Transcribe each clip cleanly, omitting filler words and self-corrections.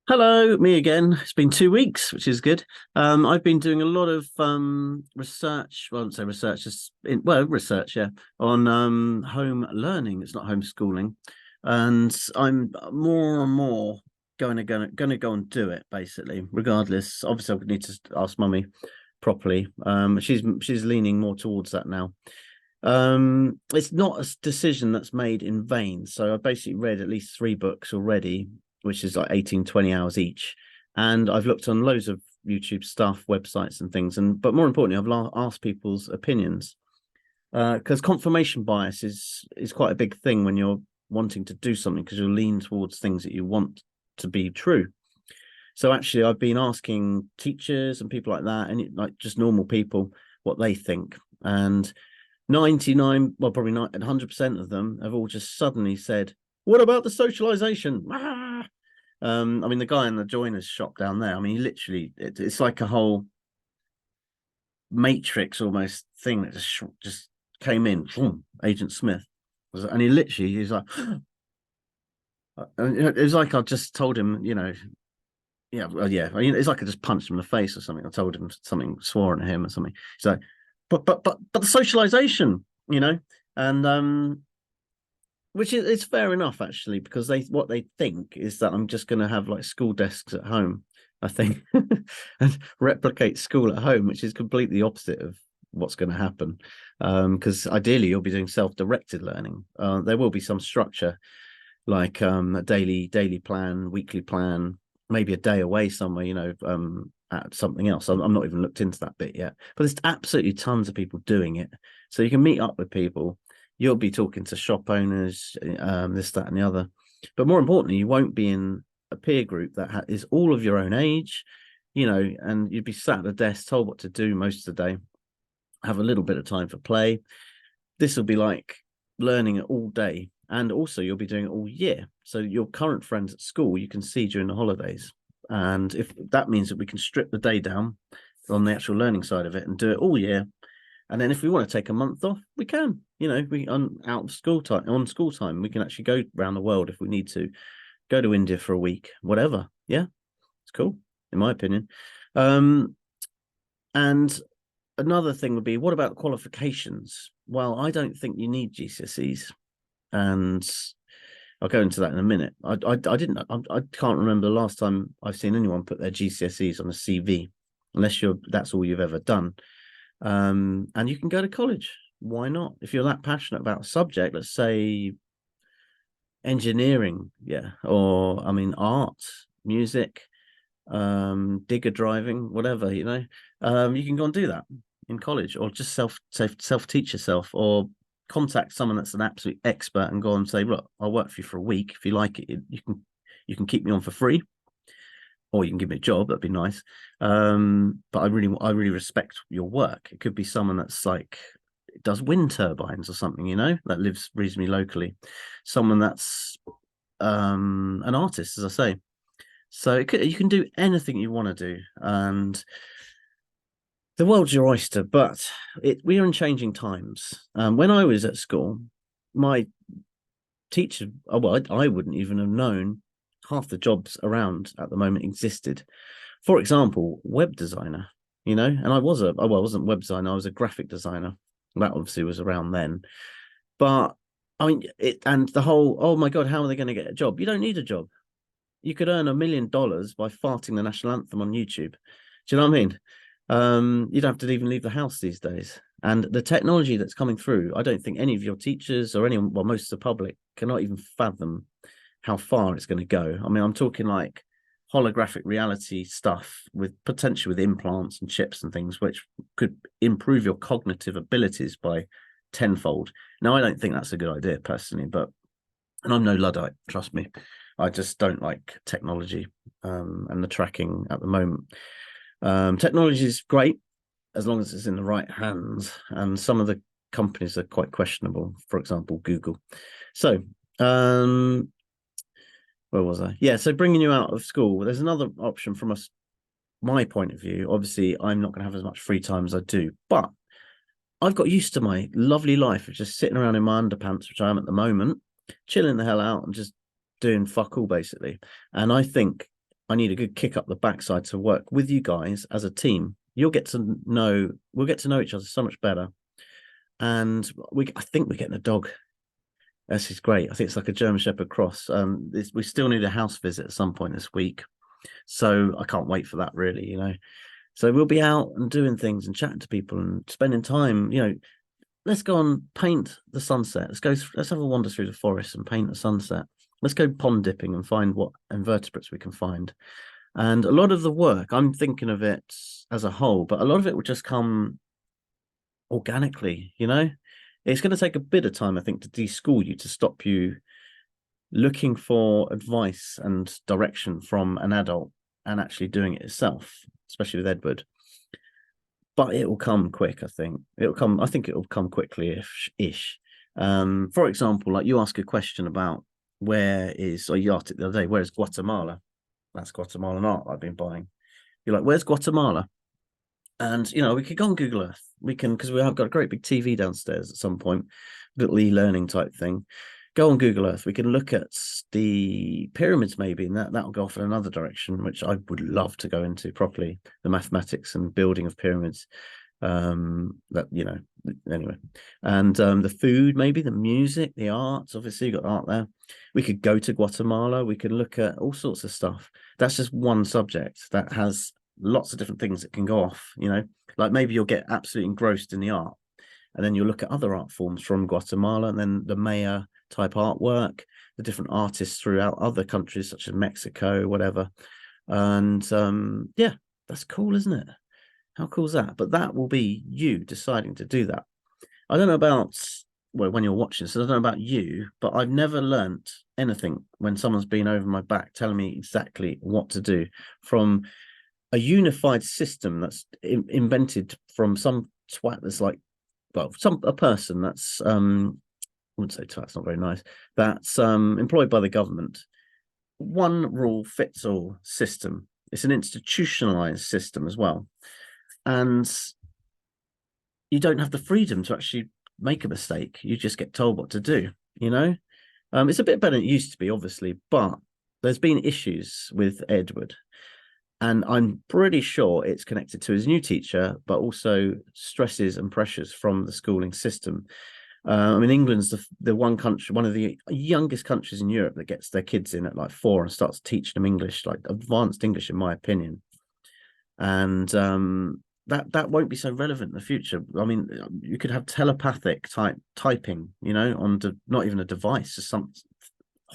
Hello, me again. It's been 2 weeks, which is good. I've been doing a lot of research. Well, I wouldn't say research, research, yeah, on home learning. It's not homeschooling, and I'm more and more going to go and do it. Basically, regardless. Obviously, I need to ask mummy properly. She's leaning more towards that now. It's not a decision that's made in vain. So I basically read at least 3 books already, which is like 18, 20 hours each. And I've looked on loads of YouTube stuff, websites and things. But more importantly, I've asked people's opinions. Because confirmation bias is quite a big thing when you're wanting to do something, because you'll lean towards things that you want to be true. So actually, I've been asking teachers and people like that, and like just normal people, what they think. And 99, well, probably not 100% of them have all just suddenly said, what about the socialization? Ah! I mean, the guy in the joiner's shop down there, I mean, it's like a whole matrix almost thing that just came in, boom, Agent Smith. And he's like, it was like I just told him, yeah, well, yeah, it's like I just punched him in the face or something. I told him something, sworn at him or something. He's like, but the socialization, you know, and which is it's fair enough actually, because what they think is that I'm just going to have like school desks at home, I think, and replicate school at home, which is completely opposite of what's going to happen. Because ideally you'll be doing self-directed learning. There will be some structure, like a daily plan, weekly plan, maybe a day away somewhere, at something else. I'm not even looked into that bit yet, but there's absolutely tons of people doing it. So you can meet up with people. You'll be talking to shop owners, this, that, and the other. But more importantly, you won't be in a peer group that is all of your own age, and you'd be sat at a desk, told what to do most of the day, have a little bit of time for play. This will be like learning it all day. And also, you'll be doing it all year. So your current friends at school, you can see during the holidays. And if that means that we can strip the day down on the actual learning side of it and do it all year. And then if we want to take a month off, we can. We out of school time, on school time, we can actually go around the world if we need to, go to India for a week, whatever. Yeah, it's cool, in my opinion. And another thing would be, what about qualifications? Well, I don't think you need GCSEs, and I'll go into that in a minute. I can't remember the last time I've seen anyone put their GCSEs on a CV, unless that's all you've ever done. And you can go to college. Why not? If you're that passionate about a subject, let's say engineering, yeah, or I mean art, music, digger driving, whatever, you can go and do that in college, or just self teach yourself, or contact someone that's an absolute expert and go and say, look, I'll work for you for a week. If you like it, you can keep me on for free, or you can give me a job. That'd be nice. But I really respect your work. It could be someone that's like does wind turbines or something, that lives reasonably locally. Someone that's an artist, as I say. So you can do anything you want to do, and the world's your oyster. But we are in changing times. When I was at school, my teacher, I wouldn't even have known half the jobs around at the moment existed. For example, web designer, and I wasn't web designer, I was a graphic designer. That obviously was around then. But I mean, and the whole, oh my God, how are they going to get a job? You don't need a job. You could earn $1 million by farting the national anthem on YouTube. Do you know what I mean? You don't have to even leave the house these days. And the technology that's coming through, I don't think any of your teachers or anyone, well, most of the public cannot even fathom how far it's going to go. I mean, I'm talking like holographic reality stuff with potential with implants and chips and things, which could improve your cognitive abilities by tenfold. Now, I don't think that's a good idea personally, and I'm no Luddite, trust me. I just don't like technology and the tracking at the moment. Technology is great as long as it's in the right hands, and some of the companies are quite questionable. For example, Google. So, where was I? Yeah, so bringing you out of school, there's another option from my point of view. Obviously, I'm not going to have as much free time as I do, but I've got used to my lovely life of just sitting around in my underpants, which I am at the moment, chilling the hell out and just doing fuck all, basically. And I think I need a good kick up the backside to work with you guys as a team. We'll get to know each other so much better. And I think we're getting a dog. This is great. I think it's like a German Shepherd cross. We still need a house visit at some point this week. So I can't wait for that, really, So we'll be out and doing things and chatting to people and spending time, let's go and paint the sunset. Let's have a wander through the forest and paint the sunset. Let's go pond dipping and find what invertebrates we can find. And a lot of the work, I'm thinking of it as a whole, but a lot of it will just come organically, It's going to take a bit of time, I think, to de-school you, to stop you looking for advice and direction from an adult and actually doing it yourself, especially with Edward. But it will come quick, I think. I think it will come quickly-ish. For example, like you ask a question about you asked it the other day, where's Guatemala? That's Guatemalan art I've been buying. You're like, where's Guatemala? And, we could go on Google Earth. We can, because we have got a great big TV downstairs at some point, little e-learning type thing. Go on Google Earth. We can look at the pyramids maybe, and that'll go off in another direction, which I would love to go into properly, the mathematics and building of pyramids. Anyway. And the food, maybe the music, the arts, obviously you got art there. We could go to Guatemala. We can look at all sorts of stuff. That's just one subject that has lots of different things that can go off, like maybe you'll get absolutely engrossed in the art, and then you'll look at other art forms from Guatemala, and then the Maya type artwork, the different artists throughout other countries such as Mexico, whatever. And yeah, that's cool, isn't it? How cool is that? But that will be you deciding to do that. I don't know about when you're watching, so I don't know about you, but I've never learnt anything when someone's been over my back telling me exactly what to do, from a unified system that's invented from some twat that's like, well, a person that's I wouldn't say twat's not very nice, that's employed by the government. One rule fits all system. It's an institutionalized system as well, and you don't have the freedom to actually make a mistake. You just get told what to do. It's a bit better than it used to be, obviously, but there's been issues with Edward. And I'm pretty sure it's connected to his new teacher, but also stresses and pressures from the schooling system. England's the one country, one of the youngest countries in Europe that gets their kids in at like 4 and starts teaching them English, like advanced English, in my opinion. And that won't be so relevant in the future. You could have telepathic typing, on not even a device, just some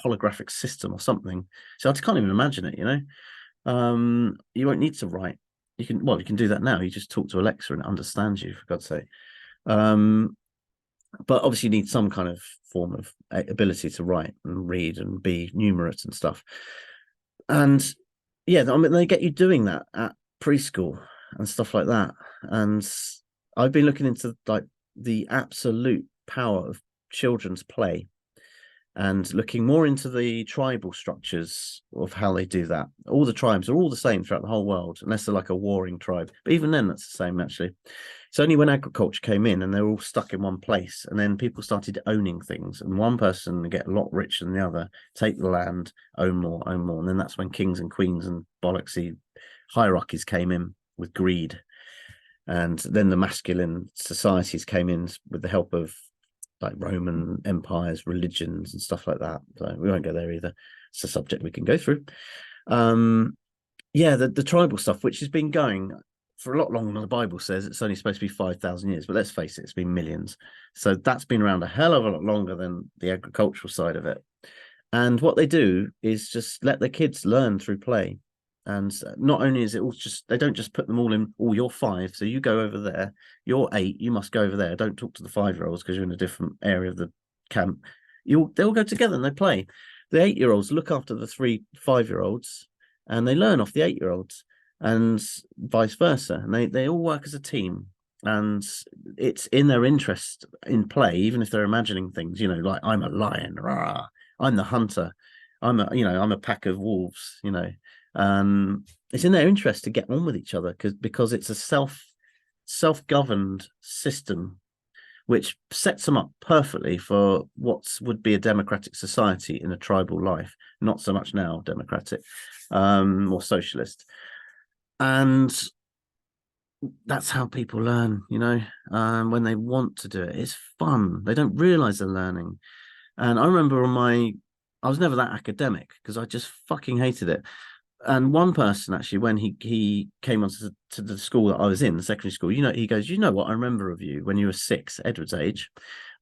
holographic system or something. So I just can't even imagine it, You won't need to write. You can do that now. You just talk to Alexa and it understands you, for God's sake. But obviously you need some kind of form of ability to write and read and be numerate and stuff. And yeah, they get you doing that at preschool and stuff like that. And I've been looking into like the absolute power of children's play, and looking more into the tribal structures of how they do that. All the tribes are all the same throughout the whole world, unless they're like a warring tribe. But even then, that's the same, actually. It's only when agriculture came in and they were all stuck in one place, and then people started owning things, and one person would get a lot richer than the other, take the land, own more. And then that's when kings and queens and bollocksy hierarchies came in with greed. And then the masculine societies came in with the help of like Roman empires, religions, and stuff like that. So we won't go there either. It's a subject we can go through. The tribal stuff, which has been going for a lot longer than the Bible says. It's only supposed to be 5,000 years, but let's face it, it's been millions. So that's been around a hell of a lot longer than the agricultural side of it. And what they do is just let their kids learn through play. And not only is it all just, they don't just put them all in, you're 5, so you go over there. You're 8, you must go over there. Don't talk to the 5-year-olds because you're in a different area of the camp. They'll go together and they play. The 8-year-olds look after the 3 5-year-olds, and they learn off the 8-year-olds, and vice versa. And they all work as a team. And it's in their interest in play, even if they're imagining things, like I'm a lion, rah, I'm the hunter, I'm a pack of wolves, it's in their interest to get on with each other because it's a self-governed system which sets them up perfectly for what would be a democratic society in a tribal life. Not so much now democratic, or socialist. And that's how people learn, when they want to do it. It's fun. They don't realize they're learning. And I remember I was never that academic because I just fucking hated it. And one person actually, when he came on to the school that I was in, the secondary school, he goes, what I remember of you when you were 6, Edward's age.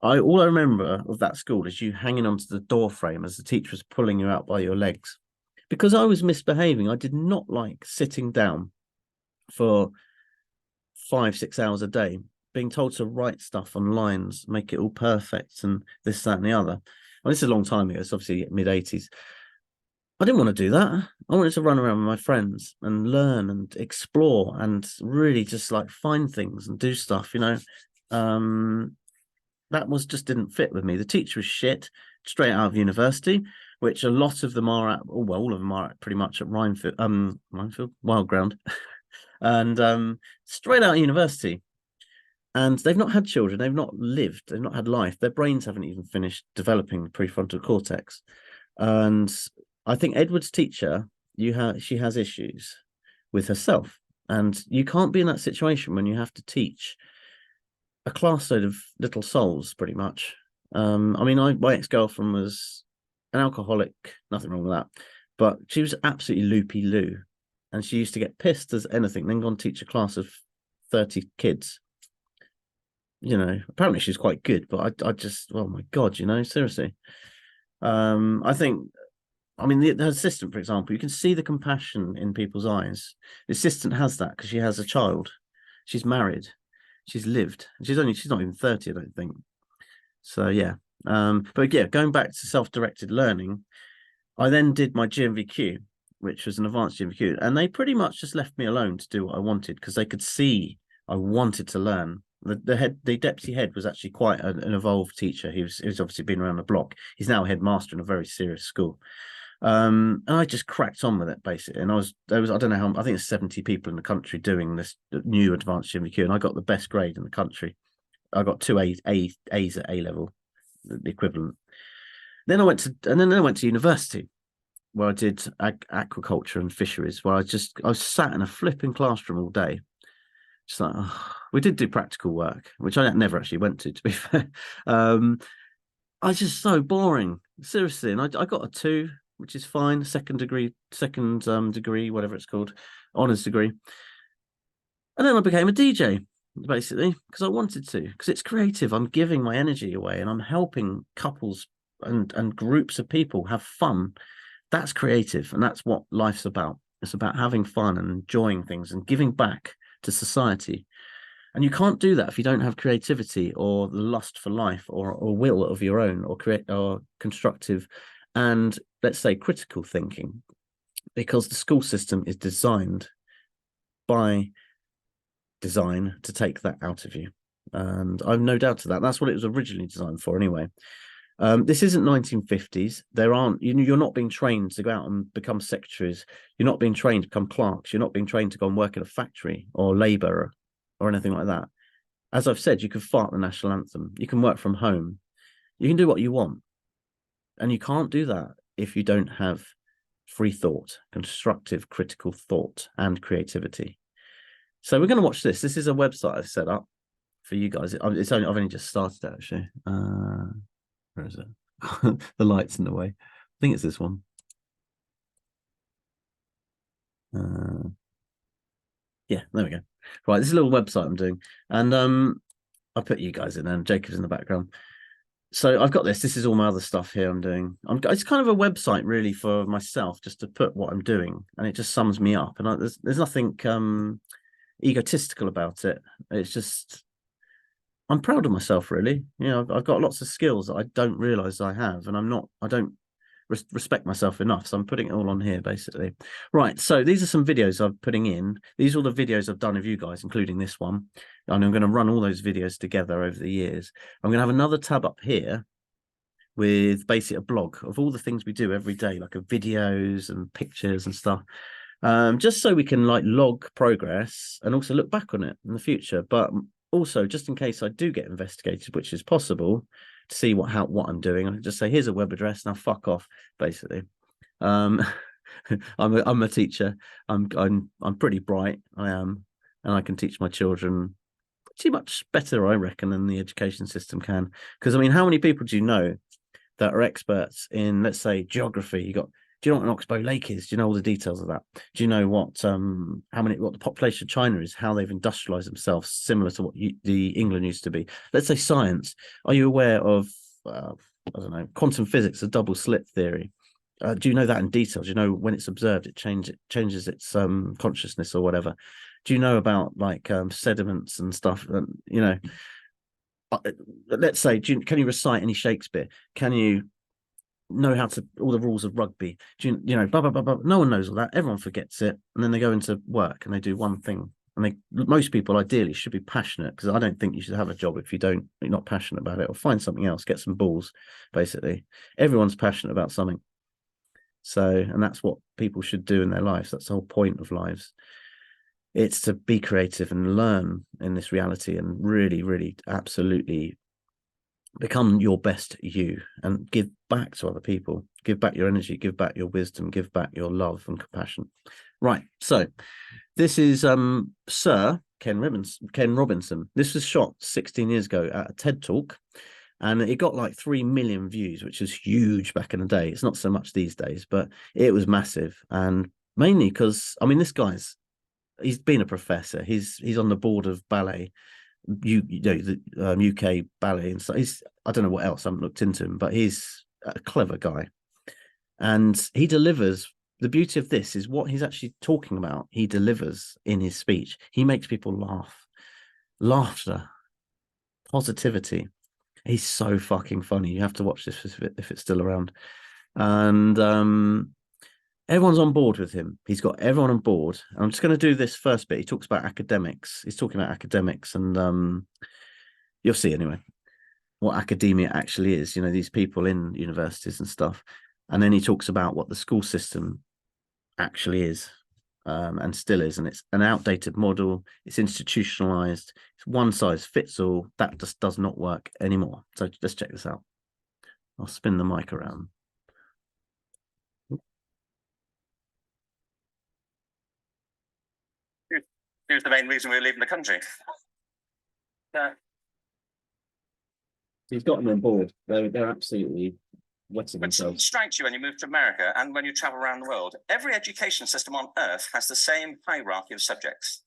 All I remember of that school is you hanging onto the door frame as the teacher was pulling you out by your legs. Because I was misbehaving. I did not like sitting down for 5-6 hours a day, being told to write stuff on lines, make it all perfect, and this, that, and the other. Well, this is a long time ago. It's obviously mid-80s. I didn't want to do that. I wanted to run around with my friends and learn and explore and really just like find things and do stuff, that just didn't fit with me. The teacher was shit, straight out of university, which a lot of them are at, well, all of them are at pretty much at Rhinefield, Wild Ground. And straight out of university. And they've not had children, they've not lived, they've not had life. Their brains haven't even finished developing the prefrontal cortex. And I think Edward's teacher, she has issues with herself. And you can't be in that situation when you have to teach a class load of little souls, pretty much. My ex-girlfriend was an alcoholic, nothing wrong with that. But she was absolutely loopy-loo. And she used to get pissed as anything, then go and teach a class of 30 kids. Apparently she's quite good, but I just, oh my God, seriously. I think, the assistant, for example, you can see the compassion in people's eyes. The assistant has that because she has a child. She's married. She's lived. She's not even 30, I don't think. So, yeah. But yeah, going back to self-directed learning, I then did my GMVQ, which was an advanced GMVQ, and they pretty much just left me alone to do what I wanted because they could see I wanted to learn. The deputy head was actually quite an evolved teacher. He was obviously been around the block. He's now a headmaster in a very serious school. And I just cracked on with it basically. And I don't know how, I think there's 70 people in the country doing this new advanced GMVQ, and I got the best grade in the country. I got 2 A's at A level, the equivalent. Then I went to university, where I did aquaculture and fisheries, where I was sat in a flipping classroom all day. Just like, we did do practical work, which I never actually went to be fair. I was just so boring, seriously. And I got a 2, which is fine, second degree, whatever it's called, honours degree. And then I became a DJ, basically, because I wanted to, because it's creative. I'm giving my energy away and I'm helping couples and groups of people have fun. That's creative, and that's what life's about. It's about having fun and enjoying things and giving back to society. And you can't do that if you don't have creativity or the lust for life or will of your own, or constructive and, let's say, critical thinking, because the school system is designed by design to take that out of you. And I've no doubt to that. That's what it was originally designed for anyway. This isn't 1950s. You're not being trained to go out and become secretaries. You're not being trained to become clerks. You're not being trained to go and work in a factory or labour or anything like that. As I've said, you can fart the national anthem. You can work from home. You can do what you want. And you can't do that if you don't have free thought, constructive, critical thought, and creativity. So we're going to watch this. This is a website I've set up for you guys. I've only just started it, actually. Where is it? The light's in the way. I think it's this one. Yeah, there we go. Right, this is a little website I'm doing. And I'll put you guys in, and Jacob's in the background. So I've got this. This is all my other stuff here I'm doing. It's kind of a website really for myself, just to put what I'm doing, and it just sums me up. And there's nothing egotistical about it. It's just, I'm proud of myself, really. I've got lots of skills that I don't realize I have, and I don't respect myself enough. So I'm putting it all on here, basically. Right. So these are some videos I'm putting in. These are all the videos I've done of you guys, including this one. And I'm going to run all those videos together over the years. I'm going to have another tab up here with basically a blog of all the things we do every day, like videos and pictures and stuff. Just so we can log progress and also look back on it in the future. But also, just in case I do get investigated, which is possible, to see what I'm doing, I can just say, here's a web address, now fuck off, basically. Um, I'm a teacher. I'm pretty bright. I am, and I can teach my children pretty much better, I reckon, than the education system can. Because I mean, how many people do you know that are experts in, let's say, geography? Do you know what an Oxbow Lake is? Do you know all the details of that? Do you know what the population of China is? How they've industrialized themselves, similar to what the England used to be? Let's say science. Are you aware of I don't know, quantum physics, a double slit theory? Do you know that in detail? Do you know when it's observed, it changes its consciousness or whatever? Do you know about like sediments and stuff? You know, let's say, can you recite any Shakespeare? Can you know how to all the rules of rugby? You know, blah blah blah blah? No one knows all that. Everyone forgets it, and then they go into work and they do one thing. And most people ideally should be passionate, because I don't think you should have a job if you're not passionate about it, or find something else, get some balls. Basically, everyone's passionate about something. So, and that's what people should do in their lives. That's the whole point of lives. It's to be creative and learn in this reality, and really, really, absolutely become your best you, and give back to other people. Give back your energy, give back your wisdom, give back your love and compassion. Right. So this is Sir Ken Robinson. This was shot 16 years ago at a TED Talk, and it got like 3 million views, which is huge back in the day. It's not so much these days, but it was massive. And mainly because, I mean, he's been a professor. He's on the board of ballet, the UK ballet, and so I don't know what else. I haven't looked into him, but he's a clever guy, and he delivers. The beauty of this is what he's actually talking about. He delivers in his speech. He makes people laugh, laughter, positivity. He's so fucking funny. You have to watch this if it's still around. And everyone's on board with him. He's got everyone on board. I'm just going to do this first bit. He talks about academics. He's talking about academics, and you'll see anyway what academia actually is. You know, these people in universities and stuff. And then he talks about what the school system actually is, and still is. And it's an outdated model. It's institutionalized. It's one size fits all. That just does not work anymore. So let's check this out. I'll spin the mic around. Here's the main reason we're leaving the country. He's got them on board. They're absolutely wetting themselves. Which strikes you when you move to America and when you travel around the world. Every education system on earth has the same hierarchy of subjects.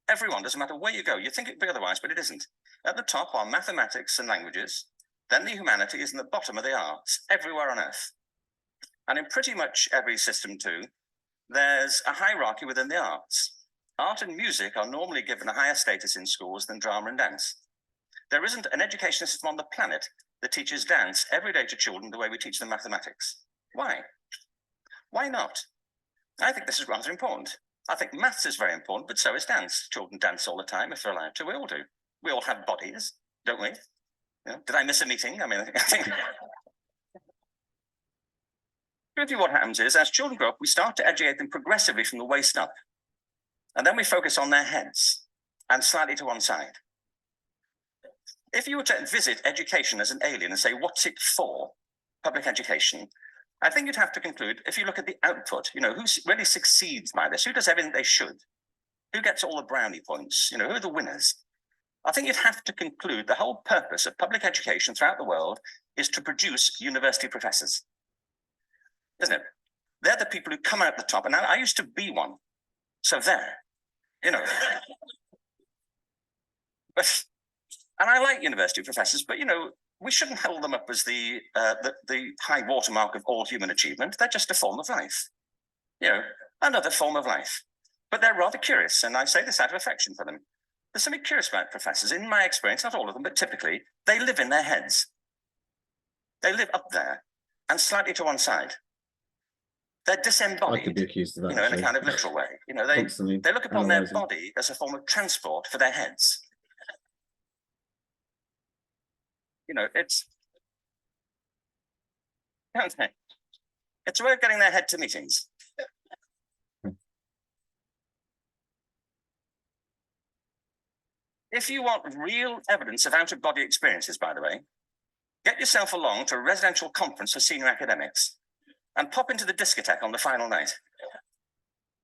Everyone, doesn't matter where you go. You think it'd be otherwise, but it isn't. At the top are mathematics and languages, then the humanities, and the bottom are the arts, everywhere on earth. And in pretty much every system too, there's a hierarchy within the arts. Art and music are normally given a higher status in schools than drama and dance. There isn't an education system on the planet that teaches dance every day to children the way we teach them mathematics. Why? Why not? I think this is rather important. I think maths is very important, but so is dance. Children dance all the time if they're allowed to. We all do. We all have bodies, don't we? You know, did I miss a meeting? I mean, I think. What happens is, as children grow up, we start to educate them progressively from the waist up. And then we focus on their heads and slightly to one side. If you were to visit education as an alien and say, what's it for, public education, I think you'd have to conclude, if you look at the output, you know, who really succeeds by this? Who does everything they should? Who gets all the brownie points? You know, who are the winners? I think you'd have to conclude the whole purpose of public education throughout the world is to produce university professors, isn't it? They're the people who come out the top. And I used to be one. So there, you know. And I like university professors, but, you know, we shouldn't hold them up as the high watermark of all human achievement. They're just a form of life, you know, another form of life. But they're rather curious, and I say this out of affection for them. There's something curious about professors. In my experience, not all of them, but typically, they live in their heads. They live up there and slightly to one side. They're disembodied, I could be accused of that, you know, in a kind of literal way. You know, they look upon their body as a form of transport for their heads. You know, it's a way of getting their head to meetings. If you want real evidence of out-of-body experiences, by the way, get yourself along to a residential conference for senior academics and pop into the discotheque on the final night.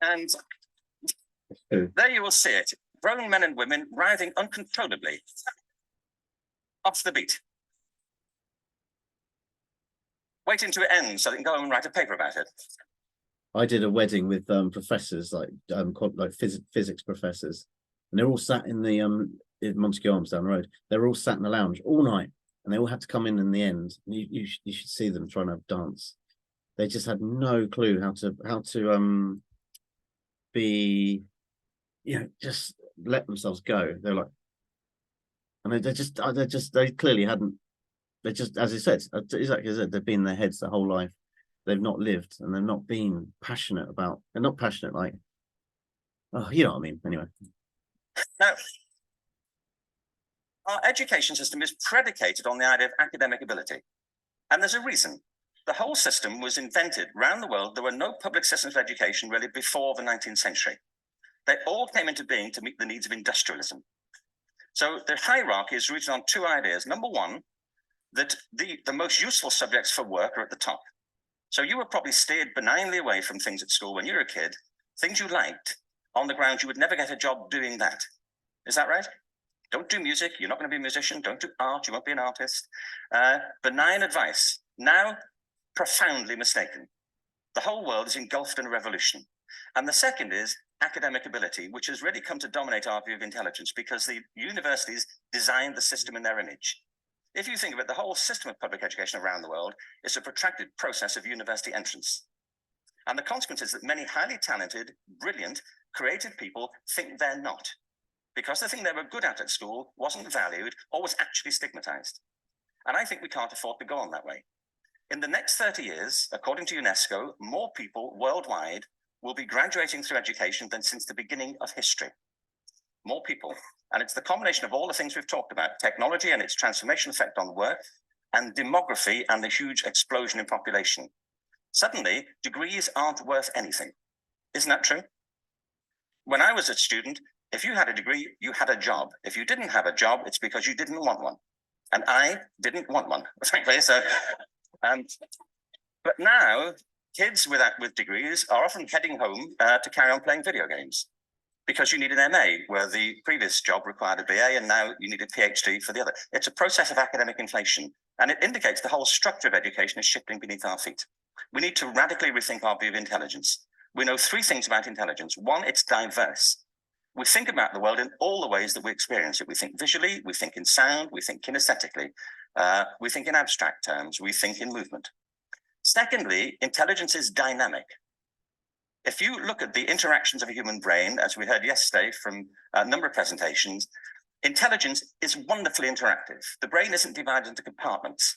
And there you will see it, grown men and women writhing uncontrollably off the beat, waiting to it ends so they can go and write a paper about it. I did a wedding with professors, like physics professors, and they're all sat in the in Montague Arms down the road. They're all sat in the lounge all night, and they all had to come in the end. You should see them trying to dance. They just had no clue how to be, just let themselves go. They're like, and they clearly hadn't. They just, as I said, exactly as I said, they've been in their heads their whole life. They've not lived, and they've not been passionate about. They're not passionate, like, oh, you know what I mean. Anyway, now our education system is predicated on the idea of academic ability, and there's a reason. The whole system was invented around the world. There were no public systems of education really before the 19th century. They all came into being to meet the needs of industrialism. So the hierarchy is rooted on two ideas. Number one, that the most useful subjects for work are at the top. So you were probably steered benignly away from things at school when you were a kid, things you liked, on the grounds you would never get a job doing that. Is that right? Don't do music, you're not going to be a musician. Don't do art, you won't be an artist. Benign advice, now profoundly mistaken. The whole world is engulfed in a revolution. And the second is academic ability, which has really come to dominate our view of intelligence because the universities designed the system in their image. If you think of it, the whole system of public education around the world is a protracted process of university entrance. And the consequence is that many highly talented, brilliant, creative people think they're not, because the thing they were good at school wasn't valued or was actually stigmatized. And I think we can't afford to go on that way. In the next 30 years, according to UNESCO, more people worldwide will be graduating through education than since the beginning of history. More people. And it's the combination of all the things we've talked about, technology and its transformation effect on work, and demography and the huge explosion in population. Suddenly, degrees aren't worth anything. Isn't that true? When I was a student, if you had a degree, you had a job. If you didn't have a job, it's because you didn't want one. And I didn't want one, frankly. So, but now, kids with degrees are often heading home to carry on playing video games, because you need an MA, where the previous job required a BA, and now you need a PhD for the other. It's a process of academic inflation, and it indicates the whole structure of education is shifting beneath our feet. We need to radically rethink our view of intelligence. We know three things about intelligence. One, it's diverse. We think about the world in all the ways that we experience it. We think visually, we think in sound, we think kinesthetically, we think in abstract terms, we think in movement. Secondly, intelligence is dynamic. If you look at the interactions of a human brain, as we heard yesterday from a number of presentations, intelligence is wonderfully interactive. The brain isn't divided into compartments.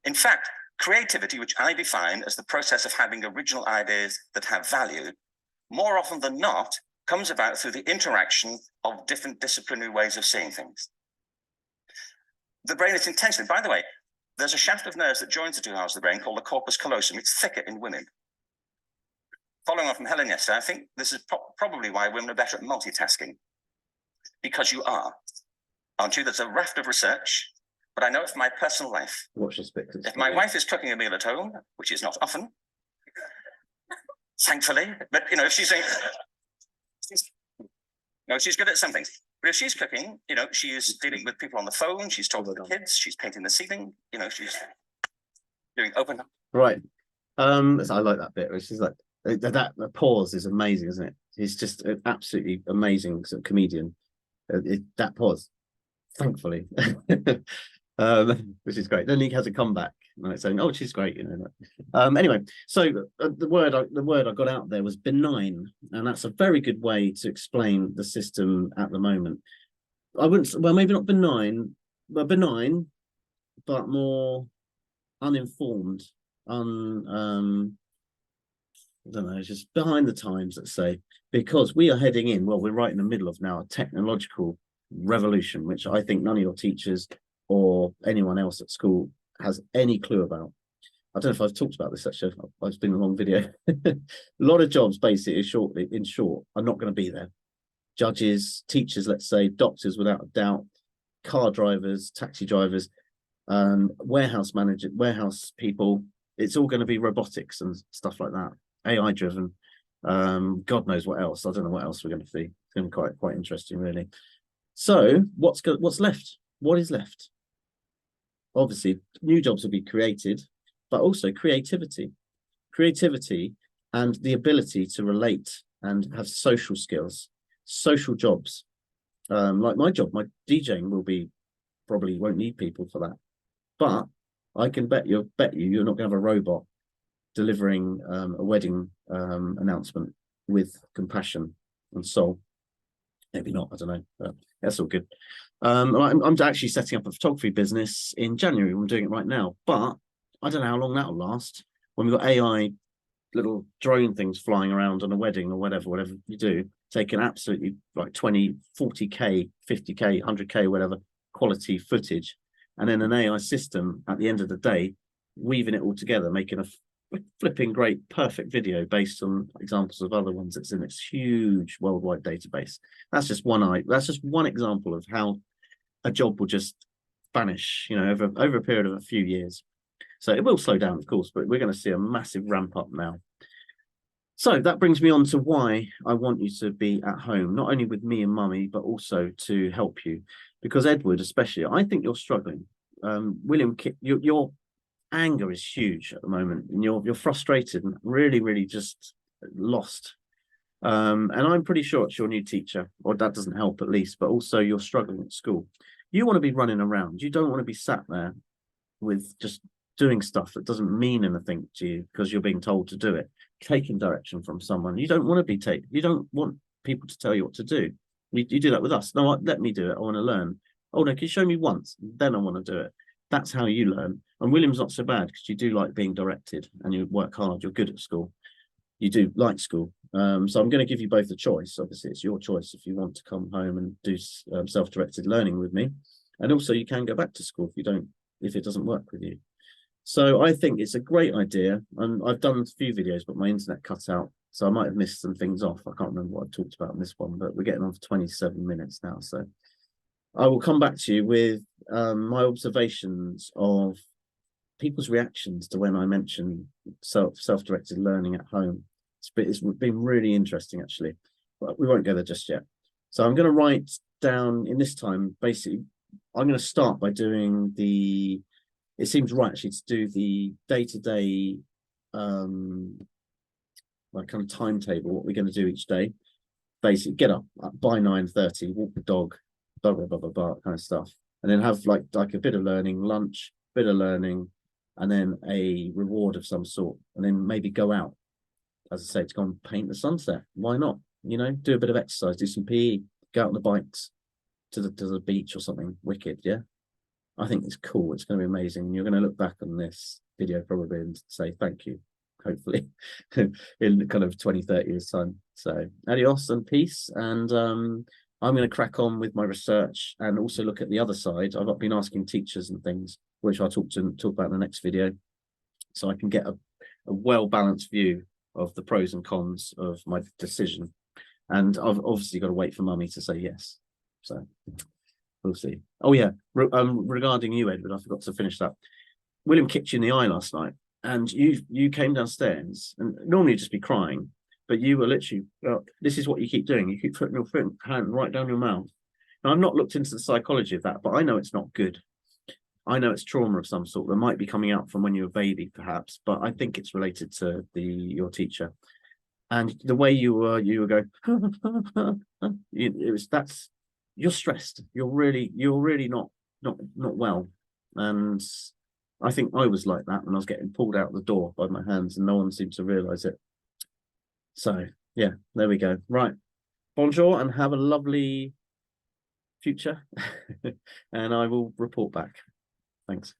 In fact, creativity, which I define as the process of having original ideas that have value, more often than not, comes about through the interaction of different disciplinary ways of seeing things. The brain is intentionally, by the way, there's a shaft of nerves that joins the two halves of the brain called the corpus callosum. It's thicker in women. Following on from Helen yesterday, I think this is probably why women are better at multitasking. Because you are, aren't you? There's a raft of research, but I know it from my personal life. watch this bit. If my wife is cooking a meal at home, which is not often, thankfully, but if she's saying, she's good at something. But if she's cooking, she is dealing with people on the phone, she's talking to the kids, she's painting the ceiling, she's doing open. Right. So I like that bit, which is like that pause is amazing, isn't it? He's just an absolutely amazing sort of comedian. That pause, thankfully, which is great. Then he has a comeback, like saying, "Oh, she's great," Anyway, so the word I got out there was benign, and that's a very good way to explain the system at the moment. I wouldn't, well, maybe not benign, but more uninformed, I don't know, it's just behind the times, let's say, because we are heading in, well, we're right in the middle of now a technological revolution, which I think none of your teachers or anyone else at school has any clue about. I don't know if I've talked about this, actually. It's been a long video. A lot of jobs, basically, in short, are not going to be there. judges, teachers, let's say, doctors, without a doubt, car drivers, taxi drivers, warehouse manager, warehouse people. It's all going to be robotics and stuff like that, AI driven. God knows what else. I don't know what else we're going to see. It's going to be quite interesting, really. So what's left? What is left? Obviously, new jobs will be created, but also creativity and the ability to relate and have social skills, social jobs. Like my job, my DJing will be, probably won't need people for that. But I can bet you're not going to have a robot delivering a wedding announcement with compassion and soul. Maybe not, I don't know, but that's all good. I'm actually setting up a photography business in January. I'm doing it right now, but I don't know how long that'll last. When we've got AI little drone things flying around on a wedding or whatever you do, taking absolutely like 20, 40K, 50K, 100K, whatever quality footage, and then an AI system at the end of the day, weaving it all together, making a flipping great, perfect video based on examples of other ones that's in its huge worldwide database. That's just one example of how a job will just vanish, over a period of a few years. So it will slow down, of course, but we're going to see a massive ramp up now. So that brings me on to why I want you to be at home, not only with me and mummy, but also to help you. Because Edward, especially, I think you're struggling. William, your anger is huge at the moment, and you're frustrated and really, really just lost. And I'm pretty sure it's your new teacher, or that doesn't help at least, but also you're struggling at school. You want to be running around. You don't want to be sat there with just doing stuff that doesn't mean anything to you because you're being told to do it, taking direction from someone. You don't want to be you don't want people to tell you what to do. You do that with us. No, let me do it. I want to learn. Oh no, can you show me once? Then I want to do it. That's how you learn. And William's not so bad because you do like being directed and you work hard. You're good at school. You do like school. So I'm going to give you both a choice. Obviously, it's your choice if you want to come home and do self-directed learning with me. And also you can go back to school if it doesn't work with you. So I think it's a great idea. And I've done a few videos, but my internet cut out. So I might have missed some things off. I can't remember what I talked about in this one, but we're getting on for 27 minutes now. So I will come back to you with my observations of people's reactions to when I mention self-directed learning at home. It's been really interesting, actually, but we won't go there just yet. So I'm going to write down in this time, basically, I'm going to start by doing it seems right actually to do the day-to-day like kind of timetable, what we're going to do each day. Basically, get up by 9:30, walk the dog, blah, blah, blah, blah, blah, kind of stuff. And then have like a bit of learning, lunch, bit of learning, and then a reward of some sort. And then maybe go out, as I say, to go and paint the sunset. Why not? Do a bit of exercise, do some PE, go out on the bikes to the beach or something wicked, yeah? I think it's cool. It's going to be amazing. You're going to look back on this video probably and say thank you, hopefully, in kind of 20, 30 years time. So adios and peace. And I'm going to crack on with my research and also look at the other side. I've been asking teachers and things, which I'll talk about in the next video, so I can get a well-balanced view of the pros and cons of my decision. And I've obviously got to wait for mummy to say yes. So we'll see. Oh yeah, regarding you, Edward, I forgot to finish that. William kicked you in the eye last night, and you came downstairs, and normally you'd just be crying, but you were literally, this is what you keep doing. You keep putting your hand right down your mouth. Now, I've not looked into the psychology of that, but I know it's not good. I know it's trauma of some sort that might be coming out from when you were a baby, perhaps, but I think it's related to your teacher. And the way you were going, you're stressed. You're really not well. And I think I was like that when I was getting pulled out the door by my hands, and no one seemed to realize it. So yeah, there we go. Right. Bonjour, and have a lovely future. And I will report back. Thanks.